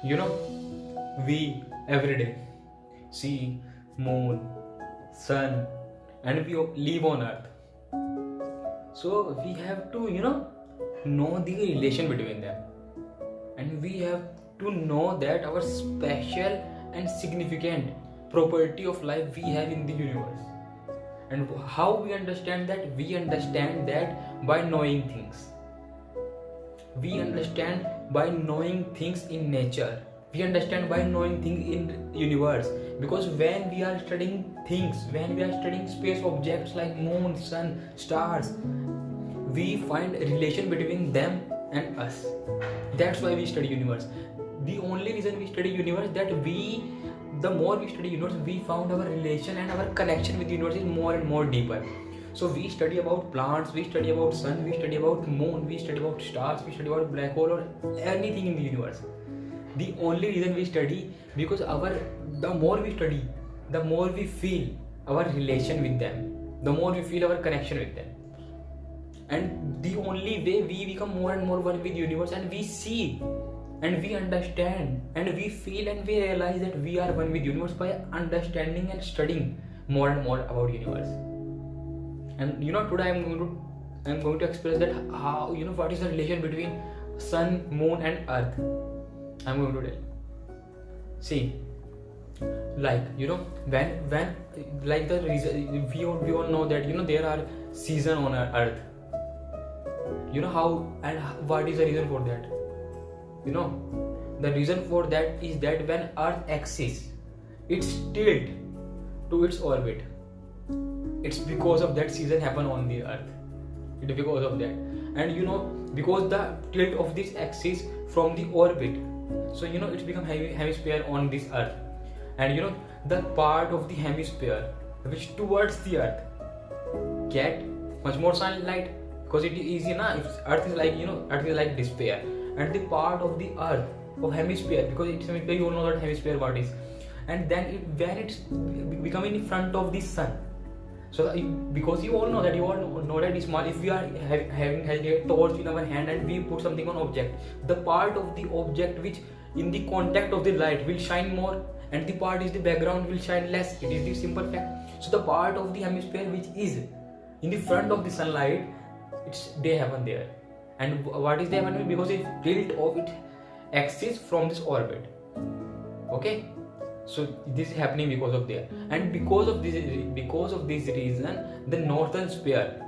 You know, we every day see moon, sun, and we live on earth. So we have to, know the relation between them. And we have to know that our special and significant property of life we have in the universe. And how we understand that? We understand that by knowing things. We understand by knowing things in nature. We understand by knowing things in universe. Because when we are studying things, when we are studying space objects like moon, sun, stars, we find a relation between them and us. That's why we study universe. The only reason we study universe that the more we study universe, we found our relation and our connection with the universe is more and more deeper. So we study about plants, we study about sun, we study about moon, we study about stars, we study about black hole or anything in the universe. The only reason we study because the more we study, the more we feel our relation with them, the more we feel our connection with them. And the only way we become more and more one with the universe, and we see and we understand and we feel and we realize that we are one with the universe by understanding and studying more and more about universe. And today I'm going to express that how what is the relation between sun, moon and earth. I'm going to tell. See, like when like the reason we all know that there are seasons on earth. How and what is the reason for that? The reason for that is that when earth axis it's tilt to its orbit, it's because of that season happen on the earth. It's because of that. And because the tilt of this axis from the orbit, so it's become hemisphere on this earth. And the part of the hemisphere which towards the earth get much more sunlight, because it is easy if earth is like earth is like despair, and the part of the earth of hemisphere, because it's hemisphere, you all know that hemisphere what is. And then when it's becoming in front of the sun, so because you all know that it's small, if we are having a torch in our hand and we put something on object, the part of the object which in the contact of the light will shine more, and the part is the background will shine less. It is the simple fact. So the part of the hemisphere which is in the front of the sunlight, they happen there. And what is they happen? Because it tilt of its axis from this orbit. Okay, so this is happening because of there. And because of this reason, the northern sphere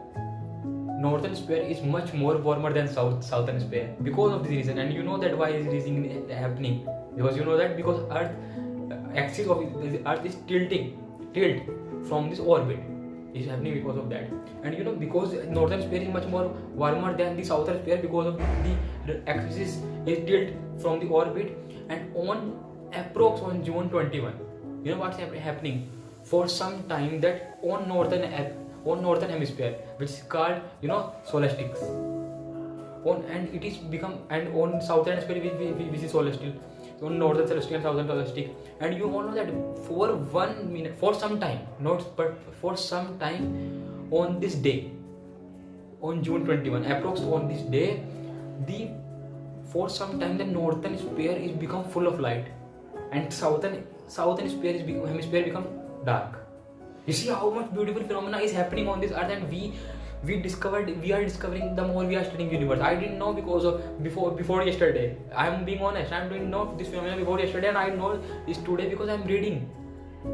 is much more warmer than southern sphere because of this reason. And you know that why is this happening? Because because earth axis of the earth is tilt from this orbit is happening because of that. And because northern sphere is much more warmer than the southern sphere because of the axis is tilt from the orbit. And on approx on June 21, what's happening for some time, that on northern hemisphere, which is called solstice, and it is become, and on southern hemisphere which is solstice, on northern solstice and southern solstice. And you all know that for 1 minute, for some time, for some time on this day, on June 21, approx on this day, for some time the northern sphere is become full of light, and southern hemisphere become dark. You see how much beautiful phenomena is happening on this earth, and we are discovering the more we are studying universe. I didn't know because of before yesterday. I am being honest. I didn't know this phenomena before yesterday, and I know this today because I am reading.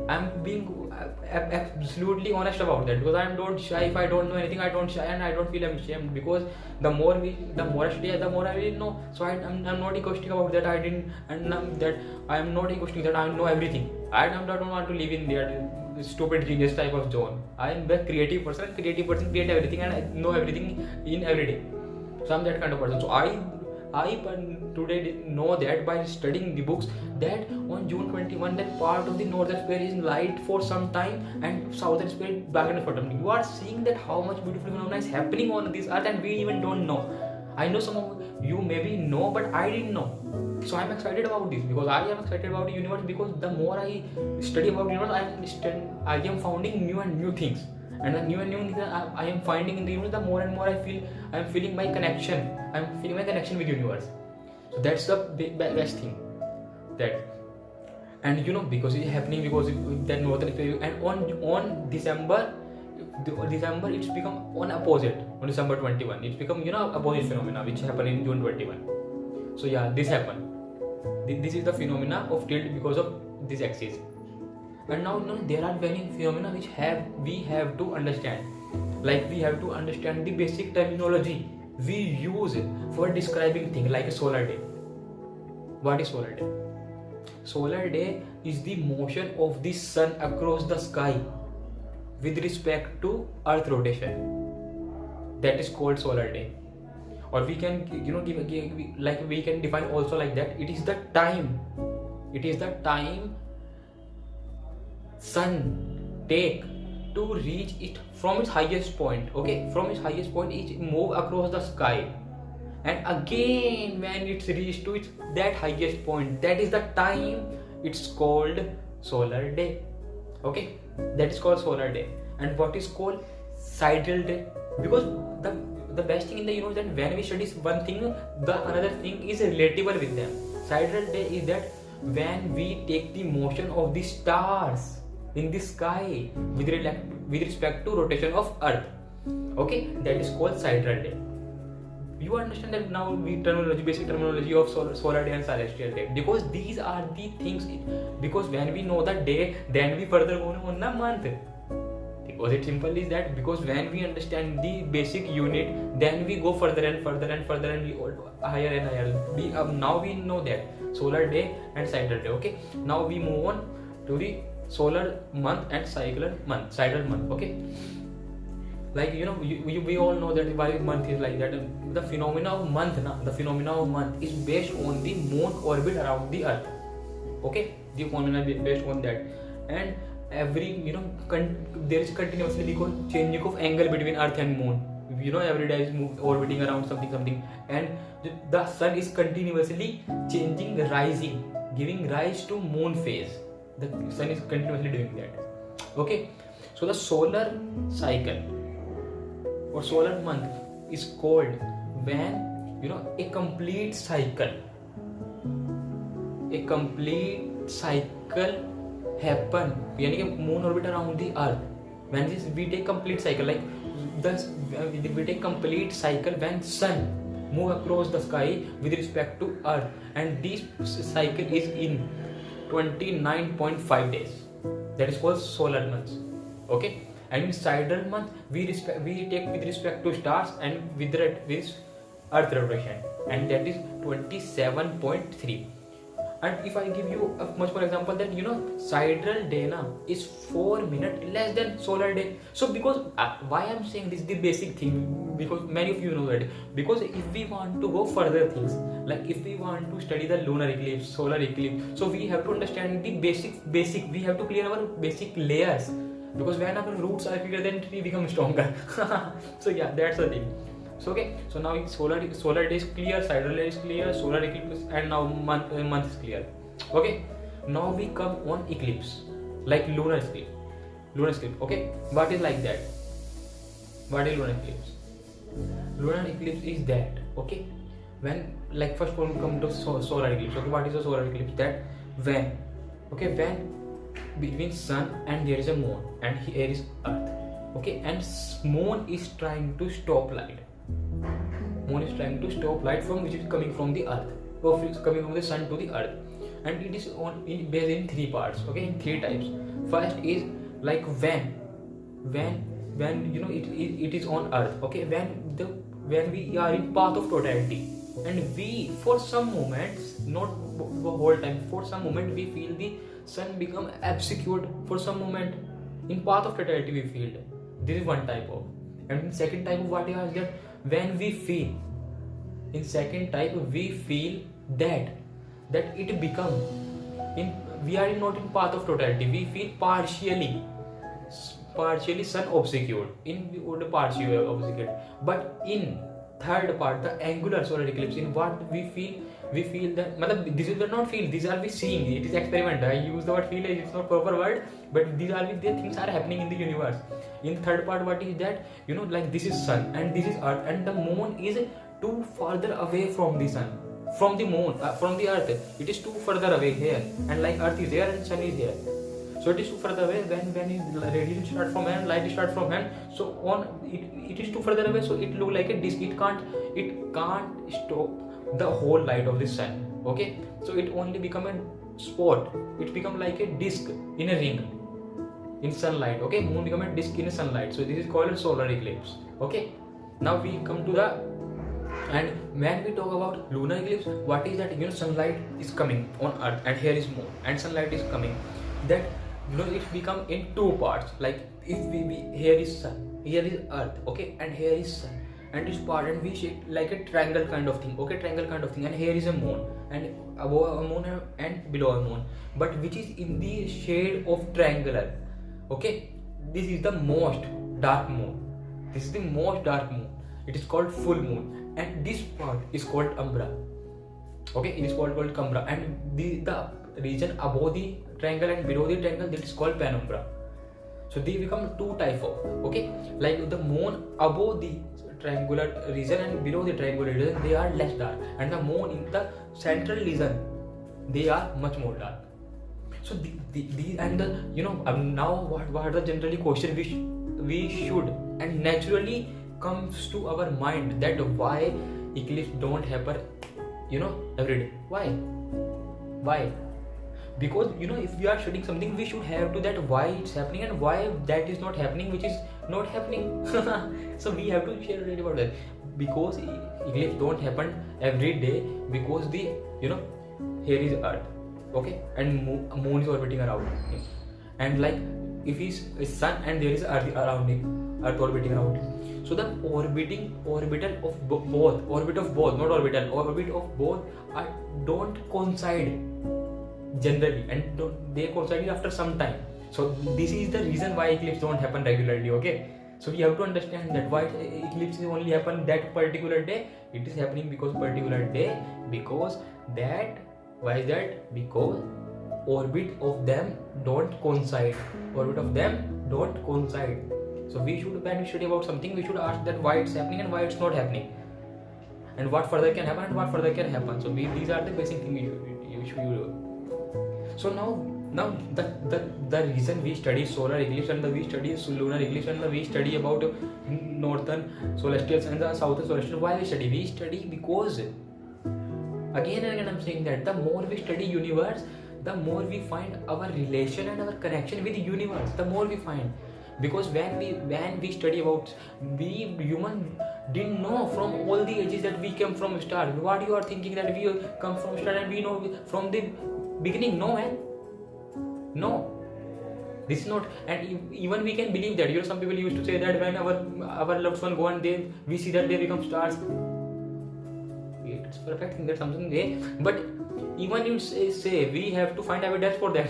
I am being absolutely honest about that, because I am don't shy. If I don't know anything, I don't shy, and I don't feel ashamed, because the more I study, the more I will know. So I'm not egoistic about that. That I am not egoistic that I know everything. I don't want to live in there stupid genius type of zone. I am a creative person create everything, and I know everything in every day. So I'm that kind of person. So I today know that by studying the books, that on June 21 that part of the northern sphere is light for some time and southern sphere dark and bottom. You are seeing that how much beautiful phenomena is happening on this earth, and we even don't know. I know some of you maybe know, but I didn't know. So I'm excited about this, because I am excited about the universe, because the more I study about the universe, I am finding new things, and the new things I am finding in the universe, the more and more I am feeling my connection. I am feeling my connection with the universe. So that's the best thing. that. And because it's happening because that northern hemisphere, and on December it's become on opposite. On December 21 it's become opposite phenomena which happened in June 21. So yeah, this happened. This is the phenomena of tilt because of this axis. And now there are many phenomena which we have to understand. Like we have to understand the basic terminology we use for describing things like a solar day. What is solar day? Solar day is the motion of the sun across the sky with respect to earth rotation. That is called solar day. Or we can we can define also like that. It is the time sun take to reach it from its highest point. Okay, from its highest point it move across the sky, and again when it's reached to that highest point, that is the time it's called solar day. Okay, that is called solar day. And what is called sidereal day? Because the best thing in the universe that when we study one thing, the another thing is relatable with them. Sidereal day is that when we take the motion of the stars in the sky with respect to rotation of earth. Okay, that is called sidereal day. You understand that now? Basic terminology of solar day and celestial day, because these are the things. Because when we know the day, then we further go on the month. Because it simple is that, because when we understand the basic unit, then we go further and further and further, and we higher and higher. Now we know that solar day and sidereal day. Okay, now we move on to the solar month and sidereal month. Okay, like we all know that why month is like that. The phenomena of month is based on the moon orbit around the earth. Okay, the phenomena is based on that. And every there is continuously because changing of angle between earth and moon. Every day is orbiting around something, and the sun is continuously changing, rising, giving rise to moon phase. The sun is continuously doing that. Okay, so the solar cycle or solar month is called when a complete cycle happen, यानी कि moon orbit around the earth. When we take complete cycle, like we take complete cycle when sun move across the sky with respect to earth, and this cycle is in 29.5 days. That is called solar months. Okay, and in sidereal month we take with respect to stars and with earth rotation, and that is 27.3. And if I give you a much more example, that sidereal day is 4 minutes less than solar day. So because why I'm saying this is the basic thing, because many of you know that. Because if we want to go further things, like if we want to study the lunar eclipse, solar eclipse, so we have to understand the basic. We have to clear our basic layers, because when our roots are clear, then we become stronger. So yeah, that's the thing. So okay, so now solar day is clear, sidereal day is clear, solar eclipse, and now month is clear. Okay, now we come on eclipse, like lunar eclipse. Okay, what is like that? What is lunar eclipse? Lunar eclipse is that, okay, when, like, first one come to solar eclipse. Okay, what is a solar eclipse? That when between sun and there is a moon, and here is earth. Okay, and moon is trying to stop light. Moon is trying to stop light from which is coming from the earth, or it's coming from the sun to the earth, and it is based in 3 parts. Okay, in 3 types. First is like when it is on earth. Okay, when we are in path of totality, and we for some moments, not the whole time, for some moment we feel the sun become obscured for some moment. In path of totality we feel. This is one type of. And in second type of what is that, when we feel, in second type we feel that it become we are not in path of totality, we feel partially sun obscured, partially obscured. But in third part, the angular solar eclipse, in what we feel that, this is not feel, these are we seeing. It is experiment. I use the word feel, it's not proper word, but these are the things are happening in the universe. In third part, what is that, like this is sun and this is earth, and the moon is too farther away from the sun. from the moon, from the earth, it is too further away here, and like earth is there and sun is here, so it is too further away. When radiation start from hand, light start from hand, so on it is too further away, so it look like a disk. It can't stop the whole light of the sun. Okay, so it only become a spot. It become like a disk in a ring in sunlight. Okay, moon become a disk in a sunlight, so this is called a solar eclipse. Okay, now we come to the, and when we talk about lunar eclipse, what is that? Sunlight is coming on earth and here is moon, and sunlight is coming, that it's become in two parts. Like if we here is sun, here is earth, okay, and here is sun, and this part, and we shape like a triangle kind of thing, okay, triangle kind of thing, and here is a moon, and above a moon and below a moon, but which is in the shade of triangular. Okay, this is the most dark moon. This is the most dark moon. It is called full moon, and this part is called umbra. Okay, it is called umbra, and the region above the triangle and below the triangle, that is called penumbra. So they become two type of, okay, like the moon above the triangular region and below the triangular region, they are less dark, and the moon in the central region, they are much more dark. So now what are the generally question we should and naturally comes to our mind, that why eclipse don't happen every day. Why? Because if we are studying something, we should have to that why it's happening and why that is not happening, which is not happening. So we have to share about that, because eclipse don't happen every day, because the here is earth, okay, and moon is orbiting around him, and like if he's sun and there is earth around him, earth orbiting around him. So the orbit of both, not orbital, orbit of both don't coincide generally, and they coincide after some time. So this is the reason why eclipse don't happen regularly. Okay, so we have to understand that why eclipse only happen that particular day. It is happening because particular day, because that, why is that? Because orbit of them don't coincide. So we should, when we study about something, we should ask that why it's happening and why it's not happening, and what further can happen and what further can happen. So these are the basic things you should do. So now the reason we study solar eclipse, and we study lunar eclipse, and we study about northern celestials and the southern celestials, why we study because again and again I'm saying that the more we study universe, the more we find our relation and our connection with the universe, the more we find. Because when we study about, we human didn't know from all the ages that we came from a star. What you are thinking that we come from a star and we know from the beginning? No, man, no, this is not. And even we can believe that, some people used to say that when our loved one go and we see that they become stars. It's perfect thing, that's something there, but even you say we have to find evidence for that.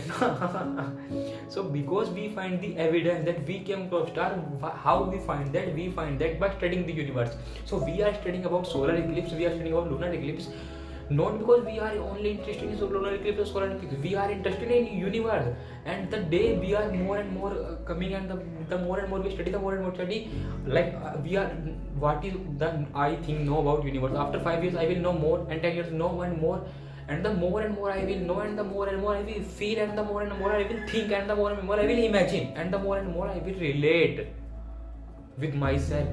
So because we find the evidence that we came from star, how we find that? We find that by studying the universe. So we are studying about solar eclipse, we are studying about lunar eclipse, not because we are only interested in lunar eclipse or solar eclipse. We are interested in universe, and the day we are more and more coming, and the more and more we study, the more and more study, like we are, what is the I think know about universe. After 5 years I will know more, and 10 years know and more, and the more and more I will know, and the more and more I will feel, and the more and more I will think, and the more and more I will imagine, and the more and more I will relate with myself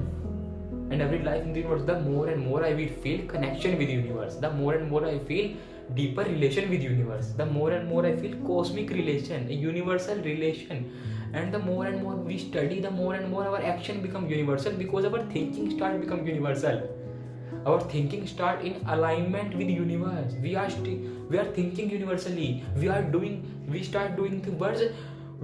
and every life in the universe. The more and more I will feel connection with the universe, the more and more I feel deeper relation with the universe, the more and more I feel cosmic relation, a universal relation. And the more and more we study, the more and more our action become universal, because our thinking start become universal. Our thinking start in alignment with the universe. We are thinking universally. We start doing the words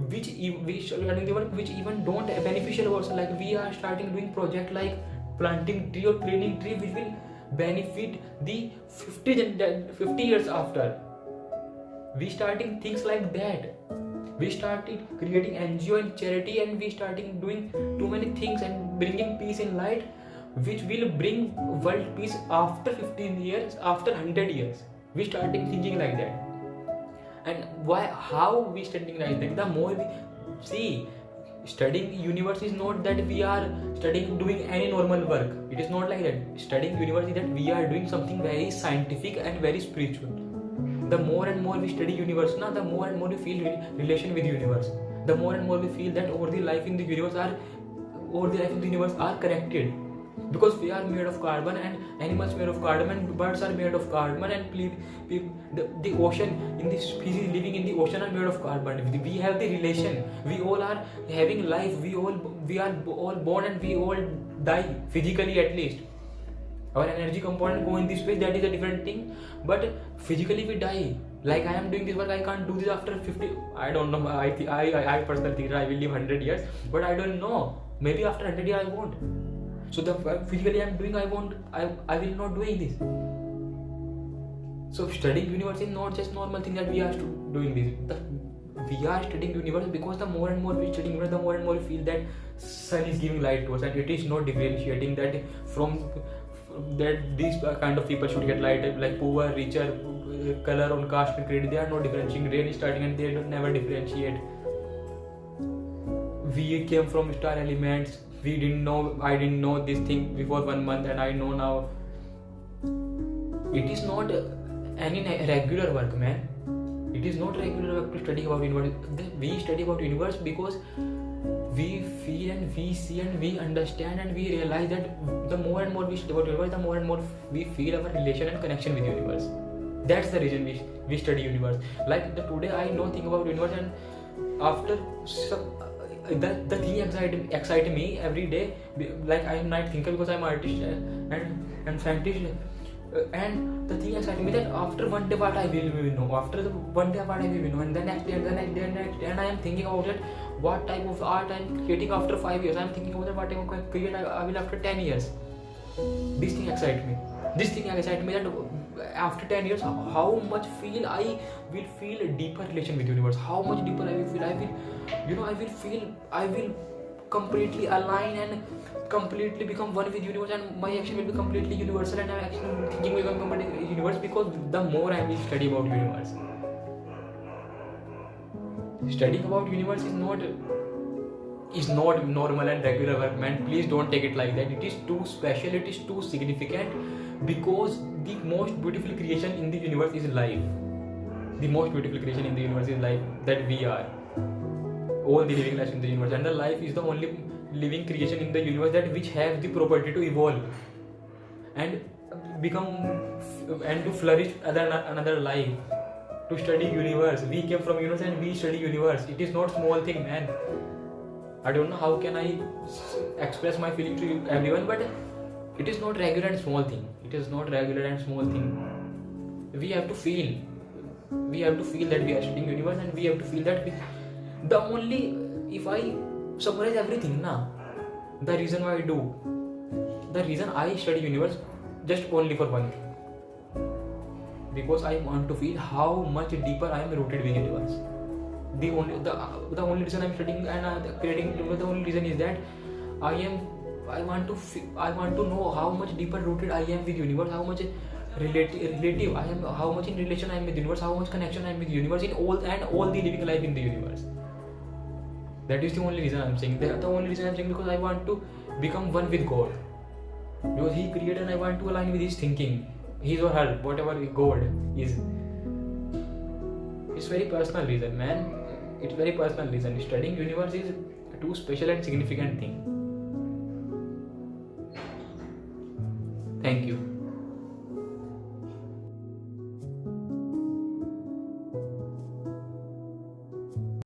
which even don't beneficial also. Like we are starting doing project like planting tree or cleaning tree, which will benefit the 50 years after. We starting things like that. We started creating NGO and charity, and we starting doing too many things and bringing peace in light, which will bring world peace after 15 years, after 100 years. We starting thinking like that. And how we starting like that? The more we see, studying universe is not that we are studying doing any normal work. It is not like that. Studying universe is that we are doing something very scientific and very spiritual. The more and more we study universe, the more and more we feel relation with universe. The more and more we feel that all the life in the universe are connected. Because we are made of carbon, and animals made of carbon, and birds are made of carbon, and the ocean, in the species living in the ocean, are made of carbon. We have the relation. We all are having life. We are all born and we all die, physically at least. Our energy component go in this space, that is a different thing. But physically we die. Like I am doing this work, I can't do this after 50. I don't know. I personally think I will live 100 years, but I don't know. Maybe after 100 years I won't. So the physically I am doing, I will not doing this. So studying universe is not just normal thing that we are doing this. We are studying universe because the more and more we study universe, the more and more we feel that sun is giving light to us, and it is not differentiating that from that these kind of people should get light, like poor, richer, color on caste and creed. They are not differentiating. Rain is starting and they don't never differentiate. We came from star elements. I didn't know this thing before 1 month, and I know now. It is not any regular work, man. It is not regular work to study about universe. We study about universe because we feel and we see and we understand and we realize that the more and more we study about universe, the more and more we feel our relation and connection with universe. That's the reason we study universe. Like today I know thing about universe, and after the thing excite me every day. Like I am night thinker because I am artist and scientist, and the thing excites me that after one day what I will know, after one day what I will know, and the next day, and the next day, and next day, and I am thinking about it. What type of art I am creating after 5 years? I am thinking about what type of create I will after 10 years. This thing excites me. That after 10 years, how much I will feel a deeper relation with universe. How much deeper I will feel. I will completely align and completely become one with universe, and my action will be completely universal, and my action thinking will become completely universe, because the more I will study about universe. Studying about universe is not normal and regular work, man. Please don't take it like that. It is too special, it is too significant, because the most beautiful creation in the universe is life. The most beautiful creation in the universe is life, that we are. All the living life in the universe, and the life is the only living creation in the universe that which has the property to evolve and become and to flourish another life. To study universe, we came from universe and we study universe. It is not small thing, man. I don't know how can I express my feeling to everyone, but it is not regular and small thing. It is not regular and small thing. We have to feel that we are studying universe, and we have to feel that if I summarize everything, the reason why the reason I study universe, just only for one thing. Because I want to feel how much deeper I am rooted with universe. The only reason I am studying and creating universe, the only reason is that I want to know how much deeper rooted I am with universe, how much relative I am, how much in relation I am with universe, how much connection I am with universe in all the living life in the universe. That is the only reason I am saying. The only reason I am saying, because I want to become one with God. Because He created, and I want to align with His thinking. His or her, whatever God is. It's very personal reason, man. It's very personal reason. Studying universe is too special and significant thing.